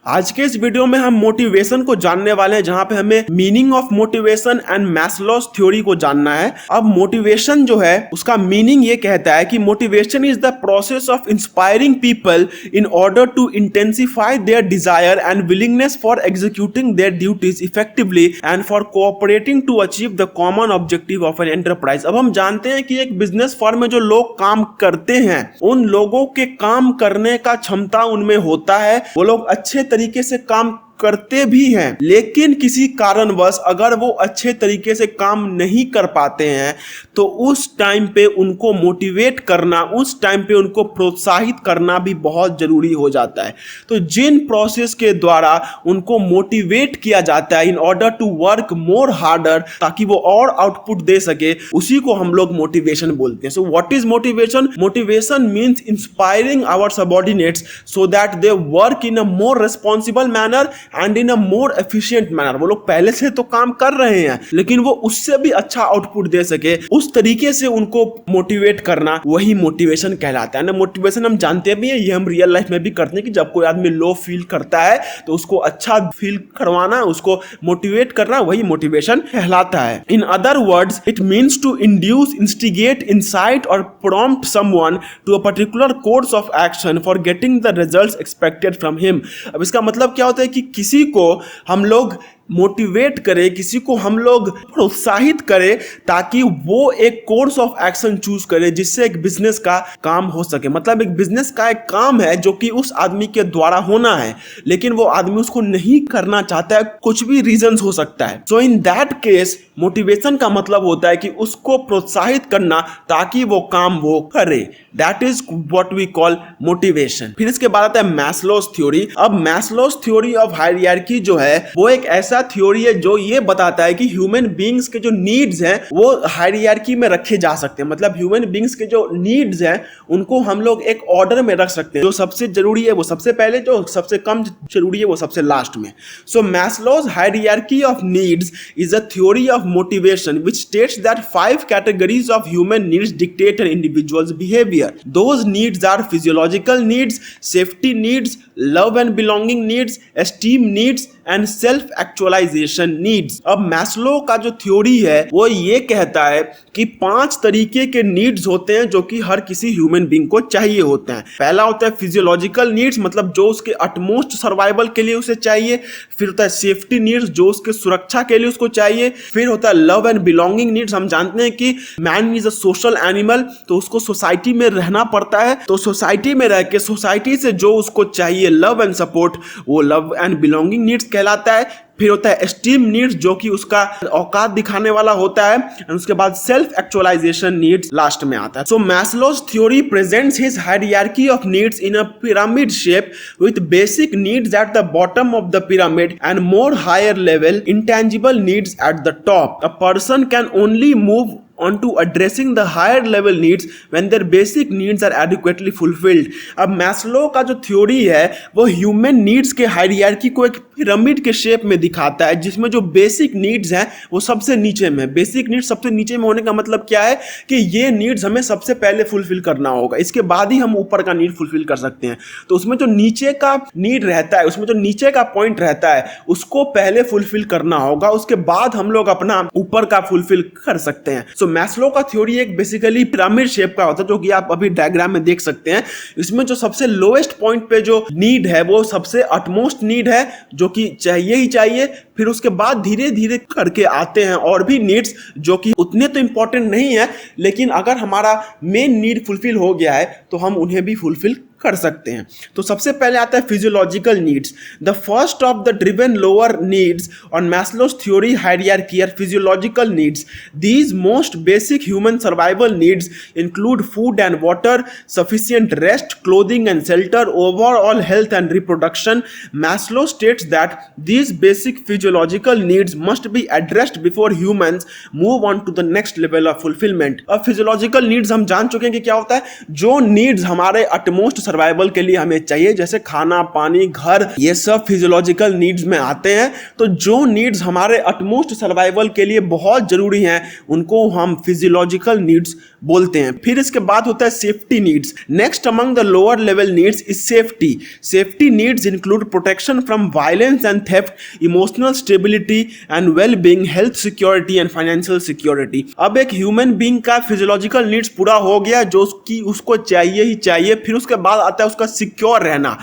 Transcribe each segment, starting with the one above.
आज के इस वीडियो में हम मोटिवेशन को जानने वाले हैं, जहां पे हमें meaning of motivation and Maslow's theory को जानना है। अब मोटिवेशन जो है उसका मीनिंग ये कहता है कि motivation is the process of inspiring people in order to intensify their desire and willingness for executing their duties effectively and for cooperating to achieve the common objective of an enterprise. अब हम जानते हैं कि एक business firm में जो लोग काम करते हैं, उन लोगों के काम करने का क्षमता उनमें होता है, वो लोग अच्छे तरीके से काम करते भी हैं, लेकिन किसी कारणवश अगर वो अच्छे तरीके से काम नहीं कर पाते हैं तो उस टाइम पे उनको मोटिवेट करना, उस टाइम पे उनको प्रोत्साहित करना भी बहुत जरूरी हो जाता है। तो जिन प्रोसेस के द्वारा उनको मोटिवेट किया जाता है in order to work more harder, ताकि वो और आउटपुट दे सके, उसी को हम लोग मोटिवेशन बोलते हैं। So what is motivation? Motivation means inspiring our subordinates so that they work in a more responsible manner and in a more efficient manner. वो लोग पहले से तो काम कर रहे हैं, लेकिन वो उससे भी अच्छा आउटपुट दे सके, उस तरीके से उनको मोटिवेट करना, वही मोटिवेशन कहलाता है ना। मोटिवेशन हम जानते भी हैं, ये हम रियल लाइफ में भी करते हैं कि जब कोई आदमी लो फील करता है तो उसको अच्छा फील करवाना, उसको मोटिवेट करना, वही मोटिवेशन कहलाता है। In other words it means to induce, instigate, incite और prompt someone to a particular course of action for getting the results expected from him. अब इसका मतलब क्या होता है कि किसी को हम लोग मोटिवेट करें, किसी को हम लोग प्रोत्साहित करें ताकि वो एक कोर्स ऑफ एक्शन चूज करे जिससे एक बिजनेस का काम हो सके। मतलब एक बिजनेस का एक काम है जो कि उस आदमी के द्वारा होना है, लेकिन वो आदमी उसको नहीं करना चाहता है, कुछ भी रीजंस हो सकता है। सो इन दैट केस मोटिवेशन का मतलब होता है कि उसको प्रोत्साहित करना ताकि वो काम वो करे। That is what we call motivation. फिर इसके बाद आता है मैस्लोज थ्योरी। अब मैस्लोज थ्योरी ऑफ हायरार्की जो है वो एक ऐसा थ्योरी है जो ये बताता है कि ह्यूमन बीइंग्स के जो नीड्स हैं वो हायरार्की में रखे जा सकते हैं। मतलब ह्यूमन बीइंग्स के जो नीड्स हैं उनको हम लोग एक ऑर्डर में रख सकते हैं। जो सबसे जरूरी है वो सबसे पहले, जो सबसे कम जरूरी है वो सबसे लास्ट में। So Maslow's hierarchy of needs is a theory of motivation which states that 5 categories of human needs dictate an individual's behaviour. Those needs are physiological needs, safety needs, love and belonging needs, esteem needs and self actualisation needs. अब Maslow का जो theory है वो ये कहता है कि 5 तरीके के नीड्स होते हैं जो कि हर किसी ह्यूमन बीइंग को चाहिए होते हैं। पहला होता है फिजियोलॉजिकल नीड्स, मतलब जो उसके अटमोस्ट सर्वाइवल के लिए उसे चाहिए। फिर होता है सेफ्टी नीड्स, जो उसके सुरक्षा के लिए उसको चाहिए। फिर होता है लव एंड बिलोंगिंग नीड्स। हम जानते हैं कि man is a social animal, तो उसको सोसाइटी में रहना पड़ता है, तो सोसाइटी में रह के सोसाइटी से जो उसको चाहिए लव एंड सपोर्ट, वो लव एंड बिलोंगिंग नीड्स कहलाता है। फिर होता है एस्टीम नीड्स, जो कि उसका औकात दिखाने वाला होता है। और उसके बाद सेल्फ एक्चुअलाइजेशन नीड्स लास्ट में आता है। So Maslow's theory presents his hierarchy of needs in a pyramid shape with basic needs at the bottom of the pyramid and more higher level intangible needs at the top. A person can only move onto addressing the higher level needs when their basic needs are adequately fulfilled। अब Maslow का जो theory है वो human needs के hierarchy को एक pyramid के shape में दिखाता है, जिसमें जो बेसिक नीड्स हैं वो सबसे नीचे में। बेसिक नीड्स सबसे नीचे में होने का मतलब क्या है कि ये नीड्स हमें सबसे पहले फुलफिल करना होगा, इसके बाद ही हम ऊपर का नीड फुलफिल कर सकते हैं। तो उसमें जो नीचे का नीड रहता है, उसमें जो नीचे का पॉइंट रहता है, उसको पहले फुलफिल करना होगा, उसके बाद हम लोग अपना ऊपर का फुलफिल कर सकते हैं। सो मैस्लो का थ्योरी एक बेसिकली पिरामिड शेप का होता है, जो कि आप अभी डायग्राम में देख सकते हैं। इसमें जो सबसे लोएस्ट पॉइंट पे जो नीड है वो सबसे अटमोस्ट नीड है, जो कि चाहिए ही चाहिए। फिर उसके बाद धीरे धीरे करके आते हैं और भी नीड्स जो कि उतने तो इंपॉर्टेंट नहीं है, लेकिन अगर हमारा मेन नीड फुलफिल हो गया है तो हम उन्हें भी फुलफिल कर सकते हैं। तो सबसे पहले आता है physiological needs. The first of the driven lower needs on Maslow's theory hierarchy are physiological needs. These most basic human survival needs include food and water, sufficient rest, clothing and shelter, overall health and reproduction. Maslow states that these basic physiological needs must be addressed before humans move on to the next level of fulfillment। अब physiological needs हम जान चुके हैं कि क्या होता है। जो needs हमारे utmost सर्वाइवल के लिए हमें चाहिए, जैसे खाना, पानी, घर, ये सब फिजियोलॉजिकल नीड्स में आते हैं। तो जो नीड्स हमारे अटमोस्ट सर्वाइवल के लिए बहुत जरूरी हैं उनको हम फिजियोलॉजिकल नीड्स बोलते हैं। फिर इसके बाद होता है safety needs. Next among the lower level needs is safety. Safety needs include protection from violence and theft, emotional stability and well being, health security and financial security. अब एक ह्यूमन बीइंग का फिजियोलॉजिकल नीड्स पूरा हो गया जो उसको चाहिए ही चाहिए। फिर उसके बाद आता है उसका सिक्योर रहना।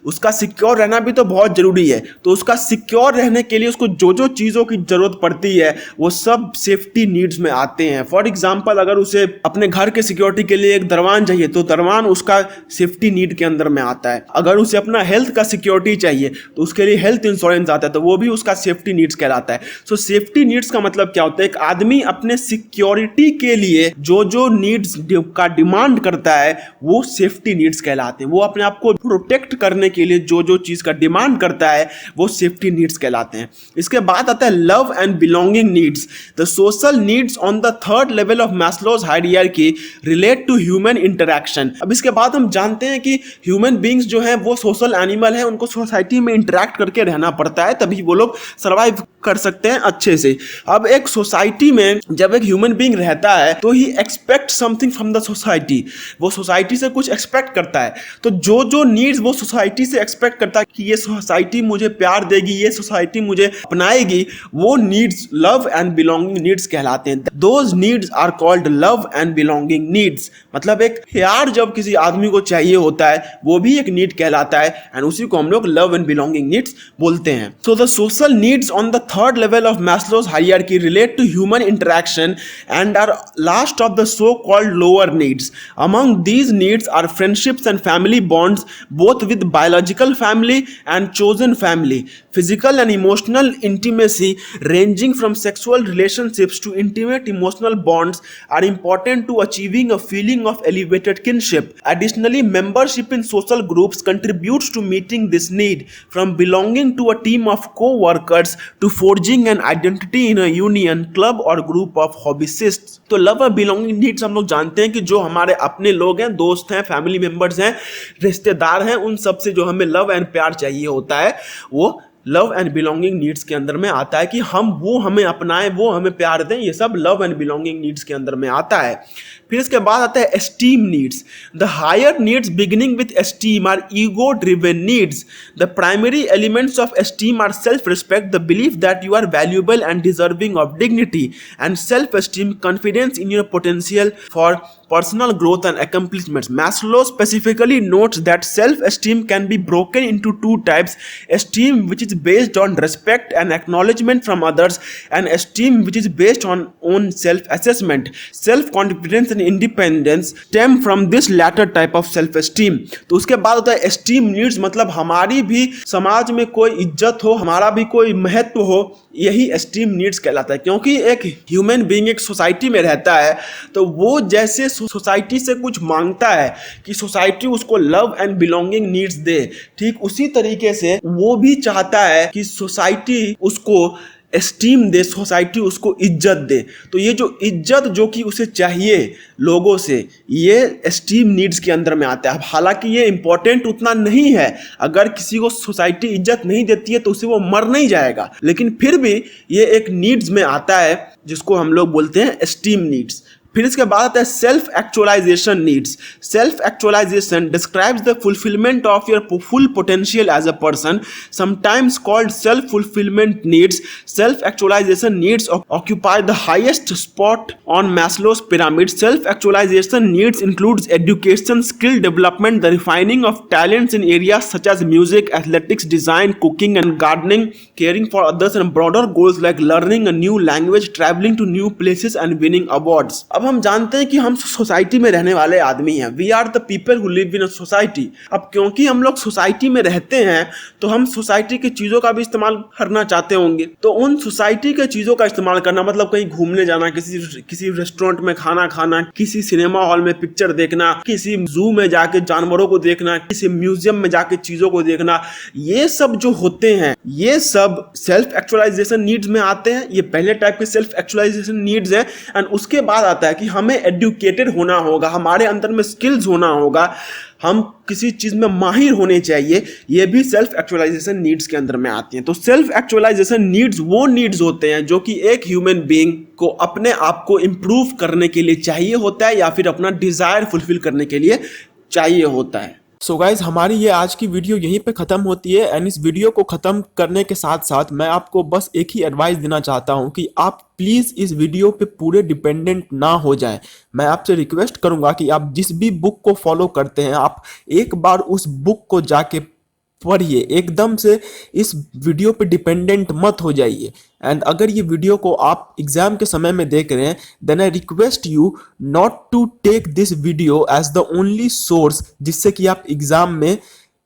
उसका सिक्योर रहना भी तो बहुत जरूरी है। तो उसका सिक्योर रहने के लिए उसको जो जो चीज़ों की जरूरत पड़ती है वो सब सेफ्टी नीड्स में आते हैं। फॉर एग्जांपल, अगर उसे अपने घर के सिक्योरिटी के लिए एक दरवान चाहिए तो दरवान उसका सेफ्टी नीड के अंदर में आता है। अगर उसे अपना हेल्थ का सिक्योरिटी चाहिए तो उसके लिए हेल्थ इंश्योरेंस आता है, तो वो भी उसका सेफ्टी नीड्स कहलाता है। सो सेफ्टी नीड्स का मतलब क्या होता है? एक आदमी अपने सिक्योरिटी के लिए जो जो नीड्स का डिमांड करता है वो सेफ्टी नीड्स कहलाते हैं। वो अपने आप को प्रोटेक्ट करने के लिए जो जो चीज का डिमांड करता है वो सेफ्टी नीड्स कहलाते हैं। इसके बाद आता है love and belonging needs. The social needs on the third level of Maslow's hierarchy relate to human interaction. अब इसके बाद हम जानते हैं कि ह्यूमन बींग्स जो हैं वो सोशल एनिमल हैं, उनको सोसाइटी में इंटरैक्ट करके रहना पड़ता है, तभी वो लोग सर्वाइव कर सकते हैं अच्छे से। अब एक सोसाइटी में जब एक ह्यूमन बींग रहता है तो ही expect something from the society. वो सोसाइटी से कुछ एक्सपेक्ट करता है। तो जो जो नीड्स वो सोसाइटी से एक्सपेक्ट करता है कि ये सोसाइटी मुझे प्यार देगी, ये सोसाइटी मुझे अपनाएगी, वो needs love and belonging needs कहलाते हैं। Those needs are called love and belonging needs. मतलब एक प्यार जब किसी आदमी को चाहिए होता है वो भी एक नीड कहलाता है, एंड उसी को हम लोग लव एंड बिलोंगिंग नीड्स बोलते हैं। So the social needs on the third level of Maslow's hierarchy relate to human interaction and are last of the so called lower needs. Among these needs are friendships and family bonds both with biological family and chosen family, physical and emotional intimacy ranging from sexual relationships to intimate emotional bonds are important to achieving a feeling of elevated kinship. Additionally, membership in social groups contributes to meeting this need, from belonging to a team of co-workers to forging an identity in a union, club or group of hobbyists. तो love और belonging needs हम लोग जानते हैं कि जो हमारे अपने लोग हैं, दोस्त हैं, फैमिली मेंबर्स हैं, रिश्तेदार हैं, उन सब से जो हमें लव एंड प्यार चाहिए होता है वो लव एंड बिलोंगिंग नीड्स के अंदर में आता है। कि वो हमें अपनाएं, वो हमें प्यार दें, ये सब लव एंड बिलोंगिंग नीड्स के अंदर में आता है। फिर इसके बाद आता है esteem needs. The higher needs beginning with esteem are ego driven needs. The primary elements of esteem are self respect, the belief that you are valuable and deserving of dignity, and self esteem, confidence in your potential for personal growth and accomplishments. Maslow specifically notes that self-esteem can be broken into two types: esteem which is based on respect and acknowledgement from others, and esteem which is based on own self-assessment. Self-confidence and independence stem from this latter type of self-esteem. तो उसके बाद होता है esteem needs, मतलब हमारी भी समाज में कोई इज्जत हो, हमारा भी कोई महत्व हो, यही esteem needs कहलाता है। क्योंकि एक ह्यूमन बीइंग एक सोसाइटी में रहता है तो वो जैसे सोसाइटी से कुछ मांगता है कि सोसाइटी उसको लव एंड बिलोंगिंग नीड्स दे, ठीक उसी तरीके से वो भी चाहता है कि सोसाइटी उसको एस्टीम दे, सोसाइटी उसको इज्जत दे। तो ये जो इज्जत जो कि उसे चाहिए लोगों से, ये एस्टीम नीड्स के अंदर में आता है। अब हालांकि ये इंपॉर्टेंट उतना नहीं है, अगर किसी को सोसाइटी इज्जत नहीं देती है तो उसे वो मर नहीं जाएगा, लेकिन फिर भी ये एक नीड्स में आता है जिसको हम लोग बोलते हैं एस्टीम नीड्स। फिर इसके बाद आता है self actualisation needs. Self actualisation describes the fulfilment of your full potential as a person, sometimes called self fulfilment needs. Self actualisation needs occupy the highest spot on Maslow's pyramid. Self actualisation needs includes education, skill development, the refining of talents in areas such as music, athletics, design, cooking and gardening, caring for others, and broader goals like learning a new language, traveling to new places and winning awards. अब हम जानते हैं कि हम society में रहने वाले आदमी हैं। We are the people who live in a society. अब क्योंकि हम लोग सोसाइटी में रहते हैं तो हम सोसाइटी की चीज़ों का भी इस्तेमाल करना चाहते होंगे। तो उन सोसाइटी के चीज़ों का इस्तेमाल करना मतलब कहीं घूमने जाना, किसी रेस्टोरेंट में खाना खाना, किसी सिनेमा हॉल में पिक्चर देखना, किसी जू में जाके जानवरों को देखना, किसी म्यूजियम में जाके चीज़ों को देखना, ये सब जो होते हैं ये सब सेल्फ एक्चुअलाइजेशन नीड्स में आते हैं। ये पहले टाइप के सेल्फ एक्चुअलाइजेशन नीड्स हैं। एंड उसके बाद आता है कि हमें एडुकेटेड होना होगा, हमारे अंदर में स्किल्स होना होगा, हम किसी चीज में माहिर होने चाहिए, ये भी सेल्फ एक्चुअलाइजेशन नीड्स के अंदर में आती हैं। तो सेल्फ एक्चुअलाइजेशन नीड्स वो नीड्स होते हैं जो कि एक ह्यूमन बीइंग को अपने आप को इम्प्रूव करने के लिए चाहिए होता है या फिर अपना डिजायर फुलफिल करने के लिए चाहिए होता है। सो गाइज, हमारी ये आज की वीडियो यहीं पे ख़त्म होती है। एंड इस वीडियो को ख़त्म करने के साथ साथ मैं आपको बस एक ही एडवाइस देना चाहता हूँ कि आप प्लीज़ इस वीडियो पे पूरे डिपेंडेंट ना हो जाएं। मैं आपसे रिक्वेस्ट करूँगा कि आप जिस भी बुक को फॉलो करते हैं, आप एक बार उस बुक को जाके पढ़िए, एकदम से इस वीडियो पे डिपेंडेंट मत हो जाइए। एंड अगर ये वीडियो को आप एग्जाम के समय में देख रहे हैं, then I request you not to take this video as the only source जिससे कि आप एग्जाम में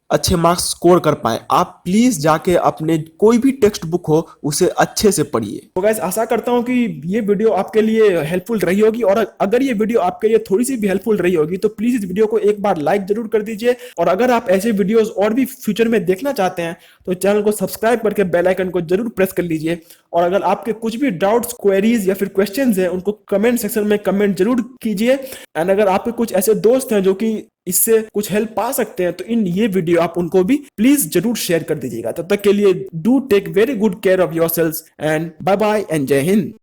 अच्छे मार्क्स स्कोर कर पाएं। आप प्लीज जाके अपने कोई भी टेक्स्ट बुक हो उसे अच्छे से पढ़िए। तो गाइस, आशा करता हूं कि ये वीडियो आपके लिए हेल्पफुल रही होगी, और अगर ये वीडियो आपके लिए थोड़ी सी भी हेल्पफुल रही होगी तो प्लीज इस वीडियो को एक बार लाइक जरूर कर दीजिए। और अगर आप ऐसे वीडियोस और भी फ्यूचर में देखना चाहते हैं तो चैनल को सब्सक्राइब करके बेल आइकन को जरूर प्रेस कर लीजिए। और अगर आपके कुछ भी डाउट्स, क्वेरीज या फिर क्वेश्चंस हैं, उनको कमेंट सेक्शन में कमेंट जरूर कीजिए। एंड अगर आपके कुछ ऐसे दोस्त हैं जो कि इससे कुछ हेल्प पा सकते हैं तो इन ये वीडियो आप उनको भी प्लीज जरूर शेयर कर दीजिएगा। तब तक के लिए do take very good care of yourselves and bye bye and जय हिंद।